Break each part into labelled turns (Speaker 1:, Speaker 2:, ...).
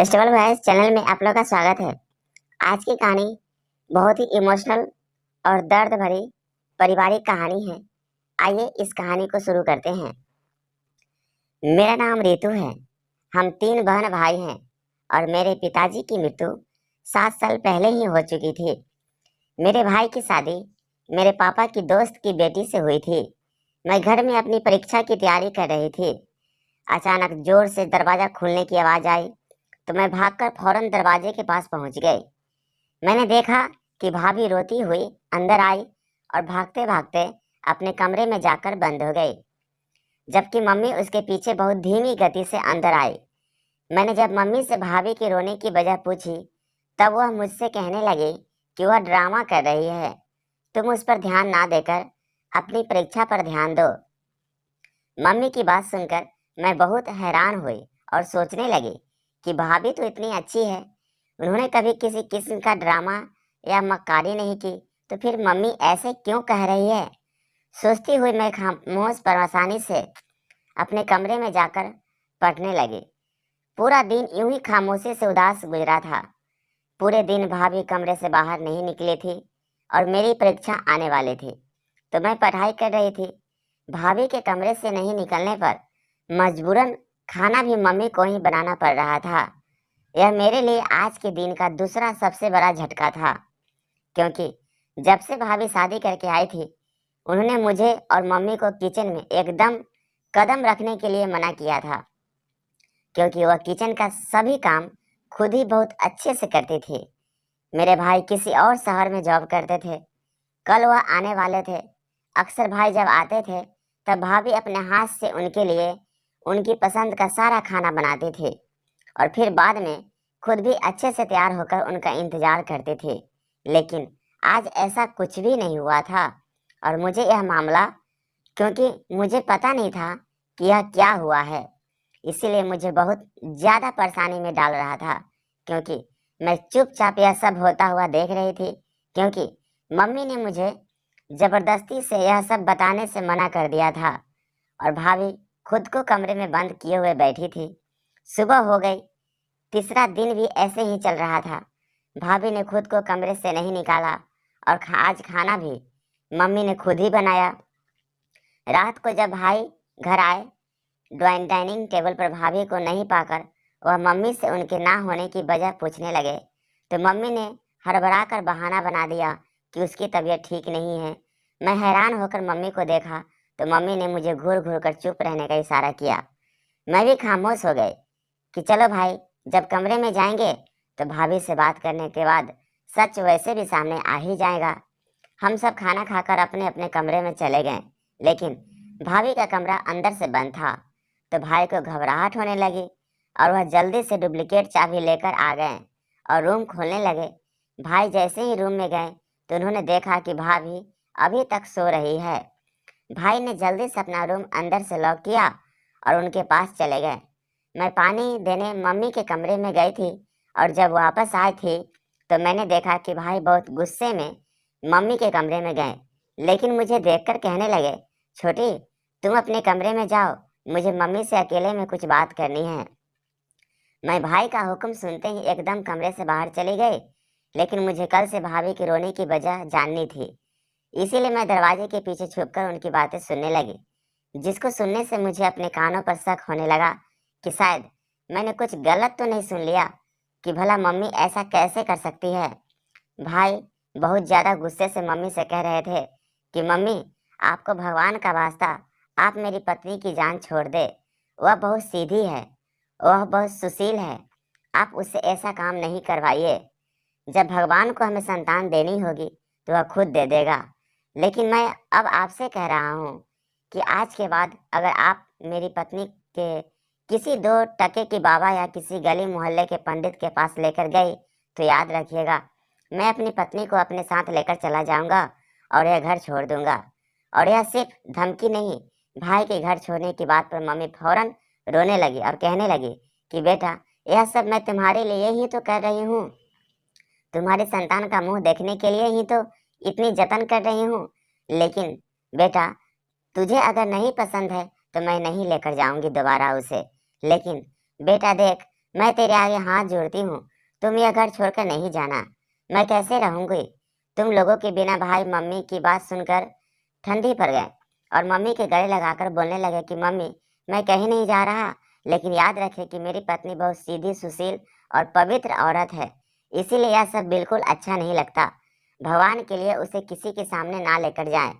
Speaker 1: Festival voice channel में आप लोग का स्वागत है। आज की कहानी बहुत ही इमोशनल और दर्द भरी पारिवारिक कहानी है। आइए इस कहानी को शुरू करते हैं। मेरा नाम रितु है। हम 3 बहन भाई हैं और मेरे पिताजी की मृत्यु 7 साल पहले ही हो चुकी थी। मेरे भाई की शादी मेरे पापा की दोस्त की बेटी से हुई थी। मैं घर में अपनी परीक्षा की तैयारी कर रही थी। अचानक जोर से दरवाजा खुलने की आवाज आई तो मैं भागकर फौरन दरवाजे के पास पहुंच गई। मैंने देखा कि भाभी रोती हुई अंदर आई और भागते भागते अपने कमरे में जाकर बंद हो गई, जबकि मम्मी उसके पीछे बहुत धीमी गति से अंदर आई। मैंने जब मम्मी से भाभी की रोने की वजह पूछी तब वह मुझसे कहने लगी कि वह ड्रामा कर रही है, तुम उस पर ध्यान ना देकर अपनी परीक्षा पर ध्यान दो। मम्मी की बात सुनकर मैं बहुत हैरान हुई और सोचने लगी कि भाभी तो इतनी अच्छी है, उन्होंने कभी किसी किस्म का ड्रामा या मक्कारी नहीं की, तो फिर मम्मी ऐसे क्यों कह रही है। सोचती हुई मैं खामोश परेशानी से अपने कमरे में जाकर पढ़ने लगी। पूरा दिन यूं ही खामोशी से उदास गुजरा था। पूरे दिन भाभी कमरे से बाहर नहीं निकली थी और मेरी परीक्षा आने वाली थी, तो मैं पढ़ाई कर रही थी। भाभी के कमरे से नहीं निकलने पर मजबूरन खाना भी मम्मी को ही बनाना पड़ रहा था। यह मेरे लिए आज के दिन का दूसरा सबसे बड़ा झटका था, क्योंकि जब से भाभी शादी करके आई थी उन्होंने मुझे और मम्मी को किचन में एकदम कदम रखने के लिए मना किया था, क्योंकि वह किचन का सभी काम खुद ही बहुत अच्छे से करती थी। मेरे भाई किसी और शहर में जॉब करते थे। कल वह आने वाले थे। अक्सर भाई जब आते थे तब भाभी अपने हाथ से उनके लिए उनकी पसंद का सारा खाना बनाती थी और फिर बाद में खुद भी अच्छे से तैयार होकर उनका इंतजार करती थी। लेकिन आज ऐसा कुछ भी नहीं हुआ था और मुझे यह मामला, क्योंकि मुझे पता नहीं था कि यह क्या हुआ है, इसीलिए मुझे बहुत ज़्यादा परेशानी में डाल रहा था। क्योंकि मैं चुपचाप यह सब होता हुआ देख रही थी, क्योंकि मम्मी ने मुझे जबरदस्ती से यह सब बताने से मना कर दिया था और भाभी खुद को कमरे में बंद किए हुए बैठी थी। सुबह हो गई। तीसरा दिन भी ऐसे ही चल रहा था। भाभी ने खुद को कमरे से नहीं निकाला और आज खाना भी मम्मी ने खुद ही बनाया। रात को जब भाई घर आए, डाइनिंग टेबल पर भाभी को नहीं पाकर वह मम्मी से उनके ना होने की वजह पूछने लगे, तो मम्मी ने हड़बड़ा कर बहाना बना दिया कि उसकी तबीयत ठीक नहीं है। मैं हैरान होकर मम्मी को देखा तो मम्मी ने मुझे घूर घूर कर चुप रहने का इशारा किया। मैं भी खामोश हो गई कि चलो भाई, जब कमरे में जाएंगे तो भाभी से बात करने के बाद सच वैसे भी सामने आ ही जाएगा। हम सब खाना खाकर अपने अपने कमरे में चले गए, लेकिन भाभी का कमरा अंदर से बंद था। तो भाई को घबराहट होने लगी और वह जल्दी से डुप्लीकेट चाबी लेकर आ गए और रूम खोलने लगे। भाई जैसे ही रूम में गए तो उन्होंने देखा कि भाभी अभी तक सो रही है। भाई ने जल्दी से अपना रूम अंदर से लॉक किया और उनके पास चले गए। मैं पानी देने मम्मी के कमरे में गई थी और जब वापस आई थी तो मैंने देखा कि भाई बहुत गुस्से में मम्मी के कमरे में गए, लेकिन मुझे देखकर कहने लगे, छोटी तुम अपने कमरे में जाओ, मुझे मम्मी से अकेले में कुछ बात करनी है। मैं भाई का हुक्म सुनते ही एकदम कमरे से बाहर चली गई, लेकिन मुझे कल से भाभी की रोने की वजह जाननी थी, इसीलिए मैं दरवाजे के पीछे छुपकर उनकी बातें सुनने लगी, जिसको सुनने से मुझे अपने कानों पर शक होने लगा कि शायद मैंने कुछ गलत तो नहीं सुन लिया, कि भला मम्मी ऐसा कैसे कर सकती है। भाई बहुत ज़्यादा गुस्से से मम्मी से कह रहे थे कि मम्मी, आपको भगवान का वास्ता आप मेरी पत्नी की जान छोड़ दे। वह बहुत सीधी है, वह बहुत सुशील है, आप उससे ऐसा काम नहीं करवाइए। जब भगवान को हमें संतान देनी होगी तो वह खुद दे देगा। लेकिन मैं अब आपसे कह रहा हूँ कि आज के बाद अगर आप मेरी पत्नी के किसी 2 टके की बाबा या किसी गली मोहल्ले के पंडित के पास लेकर गई तो याद रखिएगा, मैं अपनी पत्नी को अपने साथ लेकर चला जाऊंगा और यह घर छोड़ दूंगा। और यह सिर्फ धमकी नहीं। भाई के घर छोड़ने की बात पर मम्मी फौरन रोने लगी और कहने लगी कि बेटा, यह सब मैं तुम्हारे लिए ही तो कर रही हूँ, तुम्हारी संतान का मुंह देखने के लिए ही तो इतनी जतन कर रही हूँ। लेकिन बेटा, तुझे अगर नहीं पसंद है तो मैं नहीं लेकर जाऊंगी दोबारा उसे। लेकिन बेटा देख, मैं तेरे आगे हाथ जोड़ती हूँ, तुम यह घर छोड़कर नहीं जाना। मैं कैसे रहूंगी? तुम लोगों के बिना भाई मम्मी की बात सुनकर ठंडी पड़ गए और मम्मी के गले लगाकर बोलने लगे कि मम्मी, मैं कहीं नहीं जा रहा, लेकिन याद रखे कि मेरी पत्नी बहुत सीधी, सुशील और पवित्र औरत है, इसीलिए यह सब बिल्कुल अच्छा नहीं लगता। भगवान के लिए उसे किसी के सामने ना लेकर जाएं।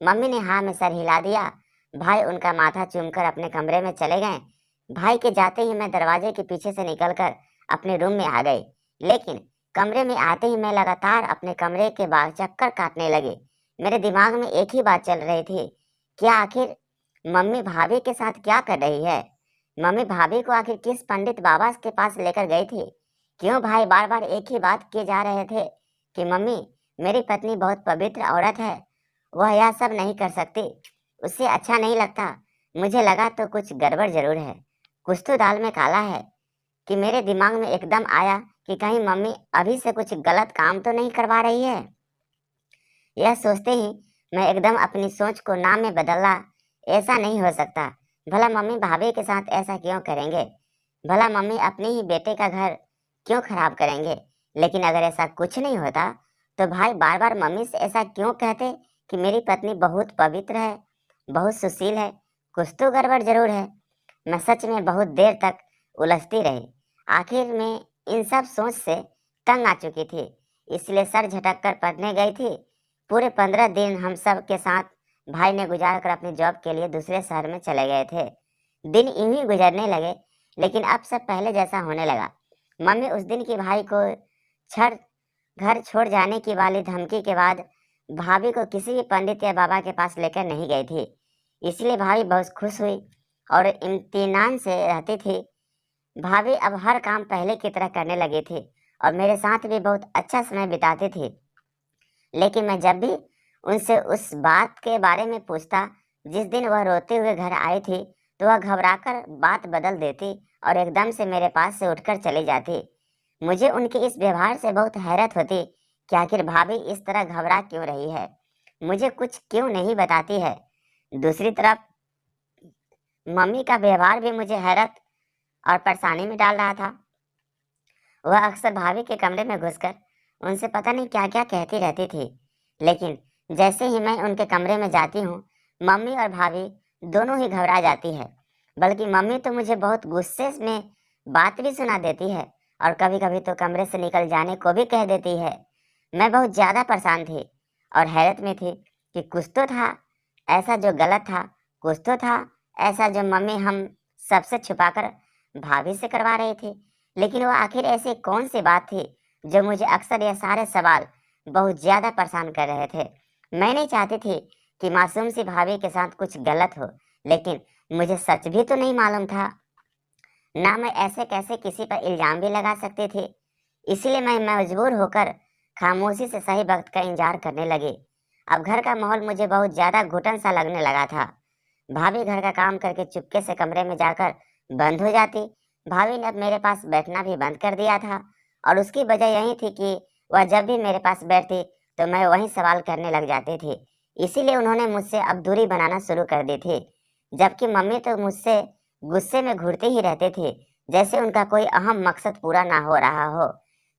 Speaker 1: मम्मी ने हाँ में सर हिला दिया। भाई उनका माथा चूमकर अपने कमरे में चले गए। भाई के जाते ही मैं दरवाजे के पीछे से निकलकर अपने रूम में आ गई, लेकिन कमरे में आते ही मैं लगातार अपने कमरे के बाहर चक्कर काटने लगी। मेरे दिमाग में एक ही बात चल रही थी, क्या आखिर मम्मी भाभी के साथ क्या कर रही है? मम्मी भाभी को आखिर किस पंडित बाबा के पास लेकर गई थी? क्यों भाई बार बार एक ही बात किए जा रहे थे कि मम्मी, मेरी पत्नी बहुत पवित्र औरत है, वह यह सब नहीं कर सकती, उससे अच्छा नहीं लगता। मुझे लगा तो कुछ गड़बड़ जरूर है, कुछ तो दाल में काला है। कि मेरे दिमाग में एकदम आया कि कहीं मम्मी अभी से कुछ गलत काम तो नहीं करवा रही है। यह सोचते ही मैं एकदम अपनी सोच को ना में बदला। ऐसा नहीं हो सकता, भला मम्मी भाभी के साथ ऐसा क्यों करेंगे? भला मम्मी अपने ही बेटे का घर क्यों खराब करेंगे? लेकिन अगर ऐसा कुछ नहीं होता तो भाई बार बार मम्मी से ऐसा क्यों कहते कि मेरी पत्नी बहुत पवित्र है, बहुत सुशील है? कुछ तो गड़बड़ जरूर है। मैं सच में बहुत देर तक उलझती रही। आखिर में इन सब सोच से तंग आ चुकी थी, इसलिए सर झटक कर पढ़ने गई थी। पूरे 15 दिन हम सब के साथ भाई ने गुजार कर अपनी जॉब के लिए दूसरे शहर में चले गए थे। दिन यूं ही गुजरने लगे, लेकिन अब सब पहले जैसा होने लगा। मम्मी उस दिन की भाई को छड़ घर छोड़ जाने की वाली धमकी के बाद भाभी को किसी भी पंडित या बाबा के पास लेकर नहीं गई थी, इसलिए भाभी बहुत खुश हुई और इम्तिनान से रहती थी। भाभी अब हर काम पहले की तरह करने लगी थी और मेरे साथ भी बहुत अच्छा समय बिताती थी। लेकिन मैं जब भी उनसे उस बात के बारे में पूछता जिस दिन वह रोते हुए घर आई थी, तो वह घबराकर बात बदल देती और एकदम से मेरे पास से उठकर चली जाती। मुझे उनके इस व्यवहार से बहुत हैरत होती कि आखिर भाभी इस तरह घबरा क्यों रही है, मुझे कुछ क्यों नहीं बताती है। दूसरी तरफ मम्मी का व्यवहार भी मुझे हैरत और परेशानी में डाल रहा था। वह अक्सर भाभी के कमरे में घुसकर उनसे पता नहीं क्या क्या कहती रहती थी, लेकिन जैसे ही मैं उनके कमरे में जाती हूँ, मम्मी और भाभी दोनों ही घबरा जाती है। बल्कि मम्मी तो मुझे बहुत गुस्से में बात भी सुना देती है और कभी कभी तो कमरे से निकल जाने को भी कह देती है। मैं बहुत ज़्यादा परेशान थी और हैरत में थी कि कुछ तो था ऐसा जो गलत था, कुछ तो था ऐसा जो मम्मी हम सबसे छुपाकर भाभी से करवा रही थी। लेकिन वो आखिर ऐसी कौन सी बात थी जो मुझे अक्सर ये सारे सवाल बहुत ज़्यादा परेशान कर रहे थे। मैं नहीं चाहती थी कि मासूम सी भाभी के साथ कुछ गलत हो, लेकिन मुझे सच भी तो नहीं मालूम था ना, मैं ऐसे कैसे किसी पर इल्ज़ाम भी लगा सकती थी। इसीलिए मैं मजबूर होकर खामोशी से सही वक्त का इंतजार करने लगी। अब घर का माहौल मुझे बहुत ज़्यादा घुटन सा लगने लगा था। भाभी घर का काम करके चुपके से कमरे में जाकर बंद हो जाती। भाभी ने अब मेरे पास बैठना भी बंद कर दिया था और उसकी वजह यही थी कि वह जब भी मेरे पास बैठती तो मैं वही सवाल करने लग जाती थी। इसीलिए उन्होंने मुझसे अब दूरी बनाना शुरू कर दी थी। जबकि मम्मी तो मुझसे गुस्से में घूरते ही रहते थे, जैसे उनका कोई अहम मकसद पूरा ना हो रहा हो,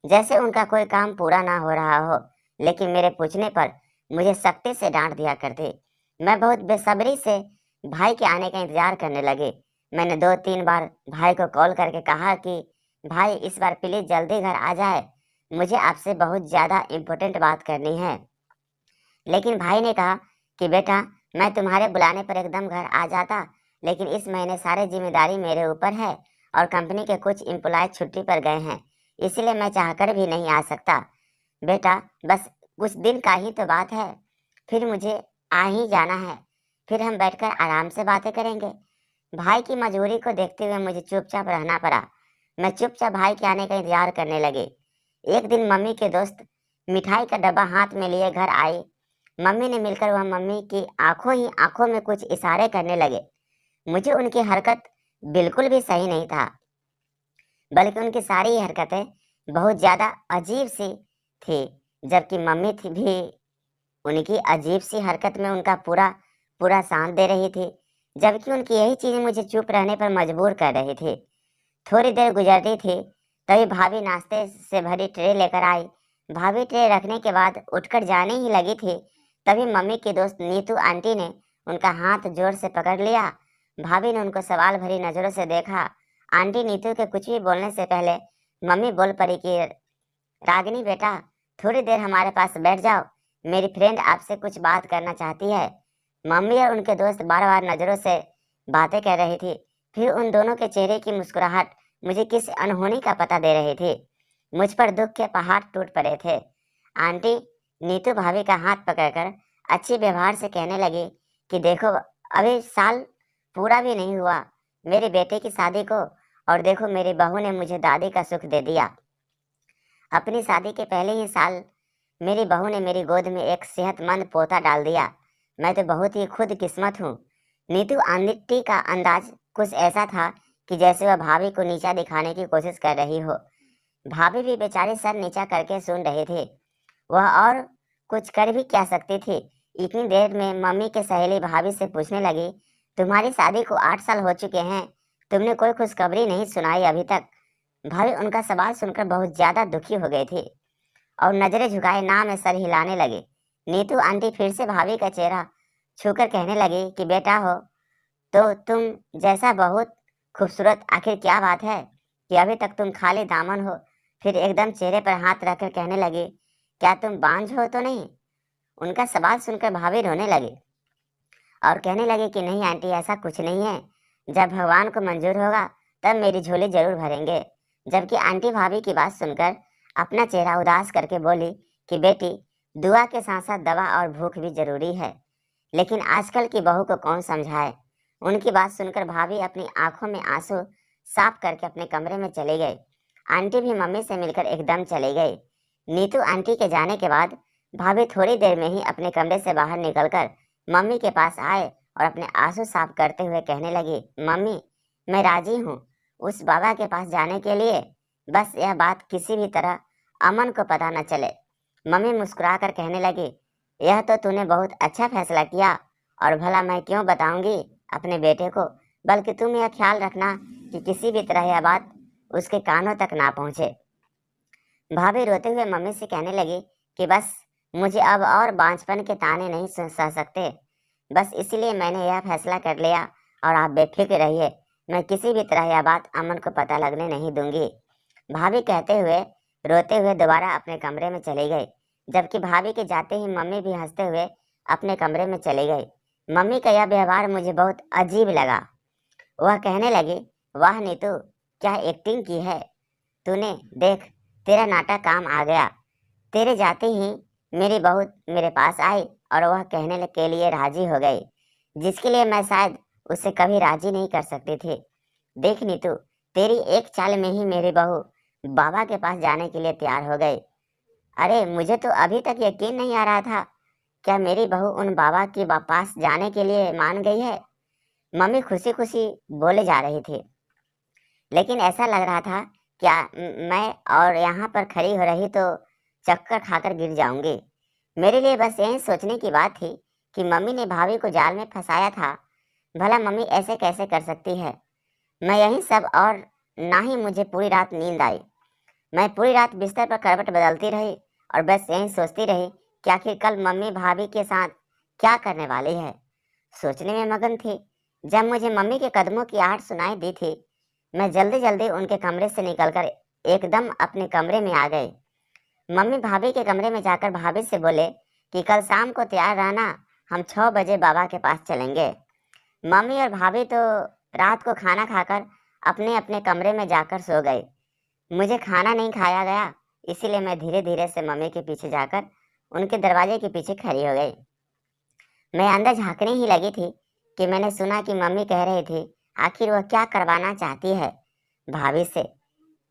Speaker 1: जैसे उनका कोई काम पूरा ना हो रहा हो। लेकिन मेरे पूछने पर मुझे सख्ती से डांट दिया करते। मैं बहुत बेसब्री से भाई के आने का इंतजार करने लगी। मैंने 2-3 बार भाई को कॉल करके कहा कि भाई इस बार प्लीज जल्दी घर आ जाए, मुझे आपसे बहुत ज़्यादा इम्पोर्टेंट बात करनी है। लेकिन भाई ने कहा कि बेटा, मैं तुम्हारे बुलाने पर एकदम घर आ जाता, लेकिन इस महीने सारी जिम्मेदारी मेरे ऊपर है और कंपनी के कुछ एम्प्लॉय छुट्टी पर गए हैं, इसलिए मैं चाहकर भी नहीं आ सकता। बेटा, बस कुछ दिन का ही तो बात है, फिर मुझे आ ही जाना है, फिर हम बैठकर आराम से बातें करेंगे। भाई की मजबूरी को देखते हुए मुझे चुपचाप रहना पड़ा। मैं चुपचाप भाई के आने का इंतजार करने लगी। एक दिन मम्मी के दोस्त मिठाई का डब्बा हाथ में लिए घर आई। मम्मी ने मिलकर वह मम्मी की आंखों ही आंखों में कुछ इशारे करने लगे। मुझे उनकी हरकत बिल्कुल भी सही नहीं था, बल्कि उनकी सारी हरकतें बहुत ज़्यादा अजीब सी थी। जबकि मम्मी थी भी उनकी अजीब सी हरकत में उनका पूरा पूरा साथ दे रही थी, जबकि उनकी यही चीज़ मुझे चुप रहने पर मजबूर कर रही थी। थोड़ी देर गुजरती थी, तभी भाभी नाश्ते से भरी ट्रे लेकर आई। भाभी ट्रे रखने के बाद उठकर जाने ही लगी थी, तभी मम्मी की दोस्त नीतू आंटी ने उनका हाथ जोर से पकड़ लिया। भाभी ने उनको सवाल भरी नजरों से देखा। आंटी नीतू के कुछ भी बोलने से पहले मम्मी बोल पड़ी कि रागिनी बेटा, थोड़ी देर हमारे पास बैठ जाओ, मेरी फ्रेंड आपसे कुछ बात करना चाहती है। मम्मी और उनके दोस्त बार बार नजरों से बातें कर रही थी, फिर उन दोनों के चेहरे की मुस्कुराहट मुझे किसी अनहोनी का पता दे रही थी। मुझ पर दुख के पहाड़ टूट पड़े थे। आंटी नीतू भाभी का हाथ पकड़कर अच्छे व्यवहार से कहने लगी कि देखो, अभी साल पूरा भी नहीं हुआ मेरे बेटे की शादी को, और देखो मेरी बहू ने मुझे दादी का सुख दे दिया। अपनी शादी के पहले ही साल मेरी बहू ने मेरी गोद में एक सेहतमंद पोता डाल दिया। मैं तो बहुत ही खुद किस्मत हूँ। नीतू आंटी का अंदाज कुछ ऐसा था कि जैसे वह भाभी को नीचा दिखाने की कोशिश कर रही हो। भाभी भी बेचारी सर नीचा करके सुन रहे थे। वह और कुछ कर भी क्या सकती थी। इतनी देर में मम्मी के सहेली भाभी से पूछने लगी, तुम्हारी शादी को 8 साल हो चुके हैं, तुमने कोई खुशखबरी नहीं सुनाई अभी तक। भाभी उनका सवाल सुनकर बहुत ज्यादा दुखी हो गई थी और नजरें झुकाए ना में सर हिलाने लगी। नीतू आंटी फिर से भाभी का चेहरा छूकर कहने लगी कि बेटा हो तो तुम जैसा बहुत खूबसूरत, आखिर क्या बात है कि अभी तक तुम खाली दामन हो। फिर एकदम चेहरे पर हाथ रखकर कहने लगी, क्या तुम बांझ हो तो नहीं। उनका सवाल सुनकर भाभी रोने लगी और कहने लगे कि नहीं आंटी, ऐसा कुछ नहीं है, जब भगवान को मंजूर होगा तब मेरी झोली जरूर भरेंगे। जबकि आंटी भाभी की बात सुनकर अपना चेहरा उदास करके बोली कि बेटी, दुआ के साथ साथ दवा और भूख भी जरूरी है, लेकिन आजकल की बहू को कौन समझाए। उनकी बात सुनकर भाभी अपनी आंखों में आंसू साफ करके अपने कमरे में चले गए। आंटी भी मम्मी से मिलकर एकदम चले गई। नीतू आंटी के जाने के बाद भाभी थोड़ी देर में ही अपने कमरे से बाहर निकलकर मम्मी के पास आए और अपने आंसू साफ करते हुए कहने लगी, मम्मी मैं राजी हूँ उस बाबा के पास जाने के लिए, बस यह बात किसी भी तरह अमन को पता न चले। मम्मी मुस्कुराकर कहने लगी, यह तो तूने बहुत अच्छा फैसला किया, और भला मैं क्यों बताऊंगी अपने बेटे को, बल्कि तुम यह ख्याल रखना कि किसी भी तरह यह बात उसके कानों तक ना पहुंचे। भाभी रोते हुए मम्मी से कहने लगी कि बस मुझे अब और बांझपन के ताने नहीं सह सकते, बस इसीलिए मैंने यह फैसला कर लिया, और आप बेफिक्र रहिए, मैं किसी भी तरह यह बात अमन को पता लगने नहीं दूंगी। भाभी कहते हुए रोते हुए दोबारा अपने कमरे में चली गई, जबकि भाभी के जाते ही मम्मी भी हंसते हुए अपने कमरे में चली गई। मम्मी का यह व्यवहार मुझे बहुत अजीब लगा। वह कहने लगी, वाह नीतू, क्या एक्टिंग की है तूने, देख तेरा नाटक काम आ गया। तेरे जाते ही मेरी बहू मेरे पास आई और वह कहने के लिए राजी हो गई, जिसके लिए मैं शायद उसे कभी राजी नहीं कर सकती थी। देख नीतू, तेरी एक चाल में ही मेरी बहू बाबा के पास जाने के लिए तैयार हो गई। अरे मुझे तो अभी तक यकीन नहीं आ रहा था, क्या मेरी बहू उन बाबा के पास जाने के लिए मान गई है। मम्मी खुशी खुशी बोले जा रही थी, लेकिन ऐसा लग रहा था क्या मैं और यहाँ पर खड़ी हो रही तो चक्कर खाकर गिर जाऊंगी। मेरे लिए बस यही सोचने की बात थी कि मम्मी ने भाभी को जाल में फंसाया था। भला मम्मी ऐसे कैसे कर सकती है। मैं यही सब, और ना ही मुझे पूरी रात नींद आई। मैं पूरी रात बिस्तर पर करवट बदलती रही और बस यही सोचती रही कि आखिर कल मम्मी भाभी के साथ क्या करने वाली है। सोचने में मगन थी, जब मुझे मम्मी के कदमों की आहट सुनाई दी थी, मैं जल्दी जल्दी उनके कमरे से निकलकर एकदम अपने कमरे में आ गई। मम्मी भाभी के कमरे में जाकर भाभी से बोले कि कल शाम को तैयार रहना, हम 6 बजे बाबा के पास चलेंगे। मम्मी और भाभी तो रात को खाना खाकर अपने अपने कमरे में जाकर सो गए। मुझे खाना नहीं खाया गया, इसीलिए मैं धीरे धीरे से मम्मी के पीछे जाकर उनके दरवाजे के पीछे खड़ी हो गई। मैं अंदर झांकने ही लगी थी कि मैंने सुना कि मम्मी कह रही थी आखिर वह क्या करवाना चाहती है भाभी से।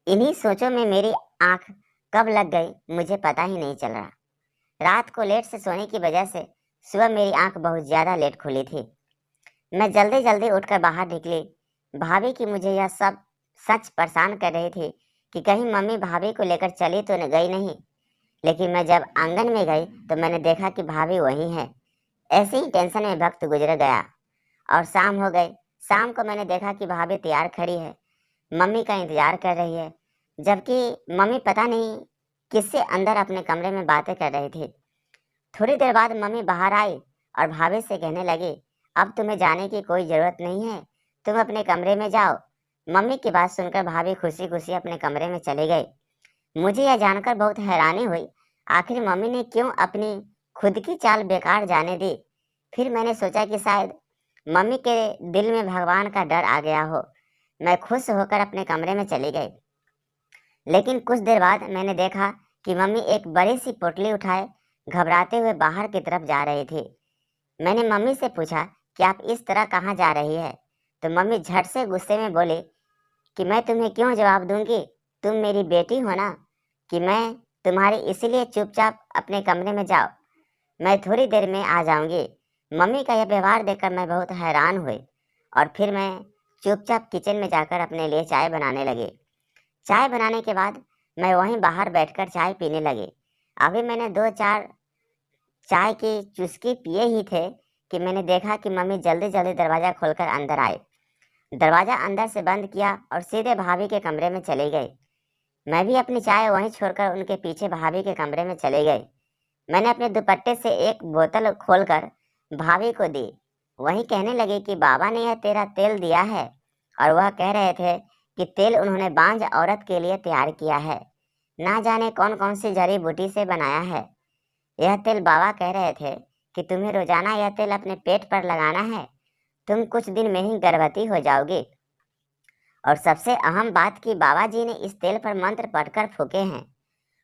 Speaker 1: इन्हीं सोचों में मेरी आंख कब लग गई मुझे पता ही नहीं चल रहा। रात को लेट से सोने की वजह से सुबह मेरी आंख बहुत ज्यादा लेट खुली थी। मैं जल्दी जल्दी उठकर बाहर निकली। भाभी की मुझे यह सब सच परेशान कर रही थी कि कहीं मम्मी भाभी को लेकर चली तो गई नहीं। लेकिन मैं जब आंगन में गई तो मैंने देखा कि भाभी वहीं है। ऐसे ही टेंशन में वक्त गुजर गया और शाम हो गई। शाम को मैंने देखा कि भाभी तैयार खड़ी है। मम्मी का इंतजार कर रही है, जबकि मम्मी पता नहीं किससे अंदर अपने कमरे में बातें कर रही थी। थोड़ी देर बाद मम्मी बाहर आई और भाभी से कहने लगी, अब तुम्हें जाने की कोई ज़रूरत नहीं है, तुम अपने कमरे में जाओ। मम्मी की बात सुनकर भाभी खुशी खुशी अपने कमरे में चली गई। मुझे यह जानकर बहुत हैरानी हुई, आखिर मम्मी ने क्यों अपनी खुद की चाल बेकार जाने दी। फिर मैंने सोचा कि शायद मम्मी के दिल में भगवान का डर आ गया हो। मैं खुश होकर अपने कमरे में चली गई। लेकिन कुछ देर बाद मैंने देखा कि मम्मी एक बड़ी सी पोटली उठाए घबराते हुए बाहर की तरफ जा रही थी। मैंने मम्मी से पूछा कि आप इस तरह कहाँ जा रही है, तो मम्मी झट से गुस्से में बोली कि मैं तुम्हें क्यों जवाब दूंगी, तुम मेरी बेटी हो ना, कि मैं तुम्हारी, इसीलिए चुपचाप अपने कमरे में जाओ, मैं थोड़ी देर में आ जाऊंगी। मम्मी का यह व्यवहार देखकर मैं बहुत हैरान हुई और फिर मैं चुपचाप किचन में जाकर अपने लिए चाय बनाने लगी। चाय बनाने के बाद मैं वहीं बाहर बैठकर चाय पीने लगी। अभी मैंने दो चार चाय की चुस्की पिए ही थे कि मैंने देखा कि मम्मी जल्दी जल्दी दरवाज़ा खोलकर अंदर आए। दरवाज़ा अंदर से बंद किया और सीधे भाभी के कमरे में चली गई। मैं भी अपनी चाय वहीं छोड़कर उनके पीछे भाभी के कमरे में चली गई। मैंने अपने दुपट्टे से एक बोतल खोलकर भाभी को दी। वहीं कहने लगी कि बाबा ने यह तेरा तेल दिया है, और वह कह रहे थे कि तेल उन्होंने बांझ औरत के लिए तैयार किया है, ना जाने कौन कौन सी जड़ी बूटी से बनाया है। यह तेल बाबा कह रहे थे कि तुम्हें रोजाना यह तेल अपने पेट पर लगाना है, तुम कुछ दिन में ही गर्भवती हो जाओगी। और सबसे अहम बात कि बाबा जी ने इस तेल पर मंत्र पढ़कर फूके हैं।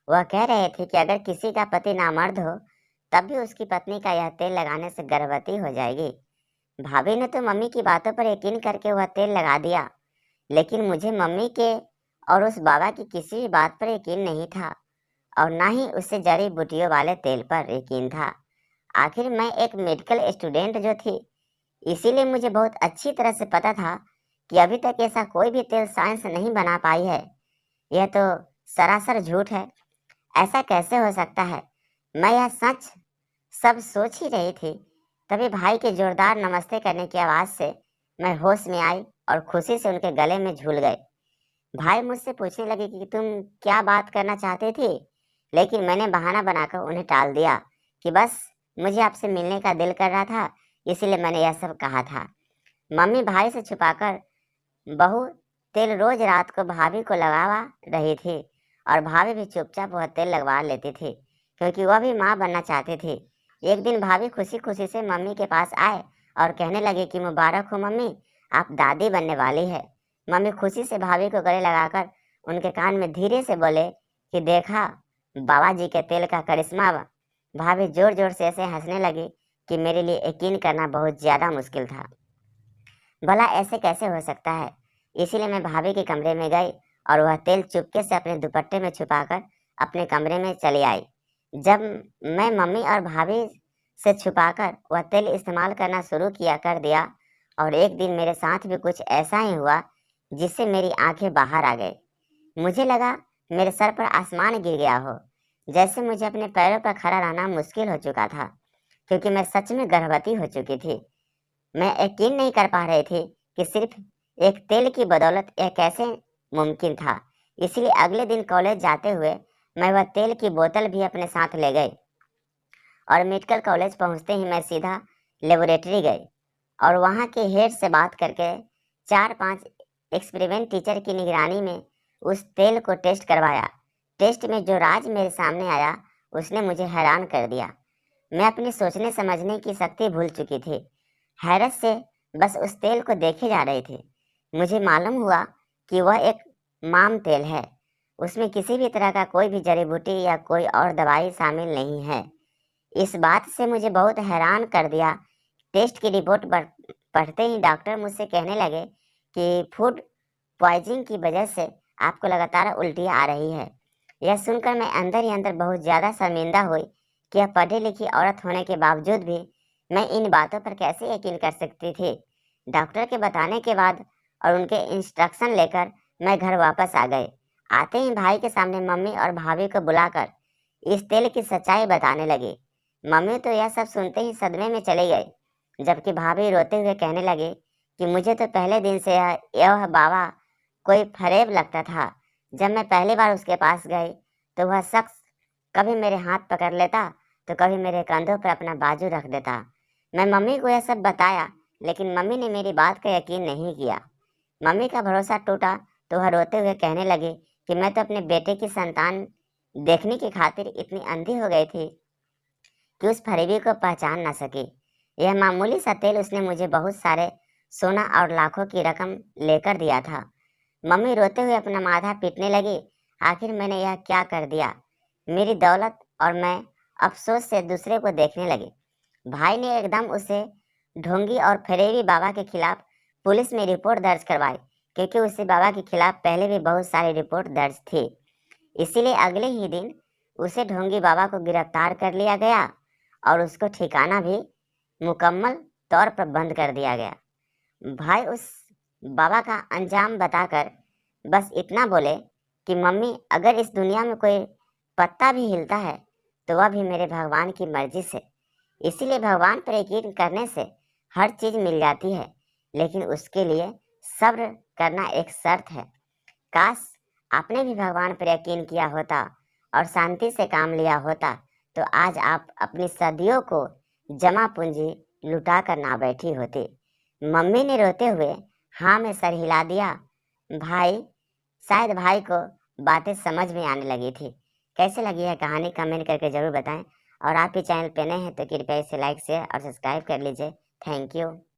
Speaker 1: वह कह रहे थे कि अगर किसी का पति नामर्द हो तब भी उसकी पत्नी का यह तेल लगाने से गर्भवती हो जाएगी। भाभी ने तो मम्मी की बातों पर यकीन करके वह तेल लगा दिया, लेकिन मुझे मम्मी के और उस बाबा की किसी भी बात पर यकीन नहीं था, और ना ही उससे जड़ी बूटियों वाले तेल पर यकीन था। आखिर मैं एक मेडिकल स्टूडेंट जो थी, इसीलिए मुझे बहुत अच्छी तरह से पता था कि अभी तक ऐसा कोई भी तेल साइंस नहीं बना पाई है। यह तो सरासर झूठ है। ऐसा कैसे हो सकता है? मैं यह सच सब सोच ही रही थी, तभी भाई के जोरदार नमस्ते करने की आवाज़ से मैं होश में आई और खुशी से उनके गले में झूल गई। भाई मुझसे पूछने लगे कि तुम क्या बात करना चाहते थे, लेकिन मैंने बहाना बनाकर उन्हें टाल दिया कि बस मुझे आपसे मिलने का दिल कर रहा था, इसीलिए मैंने यह सब कहा था। मम्मी भाई से छुपाकर बहू तेल रोज रात को भाभी को लगवा रही थी, और भाभी भी चुपचाप वह तेल लगवा लेती थी, क्योंकि वह भी माँ बनना चाहती थी। एक दिन भाभी खुशी खुशी से मम्मी के पास आए और कहने लगे कि मुबारक हो मम्मी, आप दादी बनने वाली है। मम्मी खुशी से भाभी को गले लगाकर उनके कान में धीरे से बोले कि देखा बाबा जी के तेल का करिश्मा। भाभी जोर जोर से ऐसे हंसने लगी कि मेरे लिए यकीन करना बहुत ज़्यादा मुश्किल था। भला ऐसे कैसे हो सकता है? इसीलिए मैं भाभी के कमरे में गई और वह तेल चुपके से अपने दुपट्टे में छुपाकर अपने कमरे में चली आई। जब मैं मम्मी और भाभी से छुपाकर वह तेल इस्तेमाल करना शुरू किया कर दिया, और एक दिन मेरे साथ भी कुछ ऐसा ही हुआ जिससे मेरी आंखें बाहर आ गई। मुझे लगा मेरे सर पर आसमान गिर गया हो, जैसे मुझे अपने पैरों पर खड़ा रहना मुश्किल हो चुका था, क्योंकि मैं सच में गर्भवती हो चुकी थी। मैं यकीन नहीं कर पा रही थी कि सिर्फ एक तेल की बदौलत यह कैसे मुमकिन था। इसलिए अगले दिन कॉलेज जाते हुए मैं वह तेल की बोतल भी अपने साथ ले गई, और मेडिकल कॉलेज पहुंचते ही मैं सीधा लेबोरेटरी गई और वहां के हेड से बात करके 4-5 एक्सपेरिमेंट टीचर की निगरानी में उस तेल को टेस्ट करवाया। टेस्ट में जो राज मेरे सामने आया उसने मुझे हैरान कर दिया। मैं अपनी सोचने समझने की शक्ति भूल चुकी थी। हैरत से बस उस तेल को देखे जा रही थी। मुझे मालूम हुआ कि वह एक माम तेल है। उसमें किसी भी तरह का कोई भी जड़ी बूटी या कोई और दवाई शामिल नहीं है। इस बात से मुझे बहुत हैरान कर दिया। टेस्ट की रिपोर्ट पढ़ते ही डॉक्टर मुझसे कहने लगे कि फूड पॉइजनिंग की वजह से आपको लगातार उल्टियाँ आ रही है। यह सुनकर मैं अंदर ही अंदर बहुत ज़्यादा शर्मिंदा हुई कि यह पढ़ी लिखी औरत होने के बावजूद भी मैं इन बातों पर कैसे यकीन कर सकती थी। डॉक्टर के बताने के बाद और उनके इंस्ट्रक्शन लेकर मैं घर वापस आ गई। आते ही भाई के सामने मम्मी और भाभी को बुलाकर इस तेल की सच्चाई बताने लगी। मम्मी तो यह सब सुनते ही सदमे में चली गई, जबकि भाभी रोते हुए कहने लगे कि मुझे तो पहले दिन से यह बाबा कोई फरेब लगता था। जब मैं पहली बार उसके पास गई तो वह शख्स कभी मेरे हाथ पकड़ लेता तो कभी मेरे कंधों पर अपना बाजू रख देता। मैं मम्मी को यह सब बताया, लेकिन मम्मी ने मेरी बात का यकीन नहीं किया। मम्मी का भरोसा टूटा तो वह रोते हुए कहने लगी कि मैं तो अपने बेटे की संतान देखने की खातिर इतनी अंधी हो गई थी कि उस फरेबी को पहचान ना सकी। यह मामूली सा तेल उसने मुझे बहुत सारे सोना और लाखों की रकम लेकर दिया था। मम्मी रोते हुए अपना माथा पीटने लगी। आखिर मैंने यह क्या कर दिया? मेरी दौलत और मैं अफसोस से दूसरे को देखने लगे। भाई ने एकदम उसे ढोंगी और फरेबी बाबा के खिलाफ पुलिस में रिपोर्ट दर्ज करवाई, क्योंकि उसे बाबा के खिलाफ पहले भी बहुत सारी रिपोर्ट दर्ज थी। इसीलिए अगले ही दिन उसे ढोंगी बाबा को गिरफ्तार कर लिया गया और उसको ठिकाना भी मुकम्मल तौर पर बंद कर दिया गया। भाई उस बाबा का अंजाम बताकर बस इतना बोले कि मम्मी, अगर इस दुनिया में कोई पत्ता भी हिलता है तो वह भी मेरे भगवान की मर्जी से। इसीलिए भगवान पर यकीन करने से हर चीज मिल जाती है, लेकिन उसके लिए सब्र करना एक शर्त है। काश आपने भी भगवान पर यकीन किया होता और शांति से काम लिया होता तो आज आप अपनी सदियों को जमा पूंजी लुटा कर ना बैठी होती। मम्मी ने रोते हुए हाँ में सर हिला दिया। भाई शायद भाई को बातें समझ में आने लगी थी। कैसे लगी है कहानी कमेंट करके जरूर बताएं, और आप ही चैनल पे नए हैं तो कृपया इसे लाइक शेयर और सब्सक्राइब कर लीजिए। Thank you.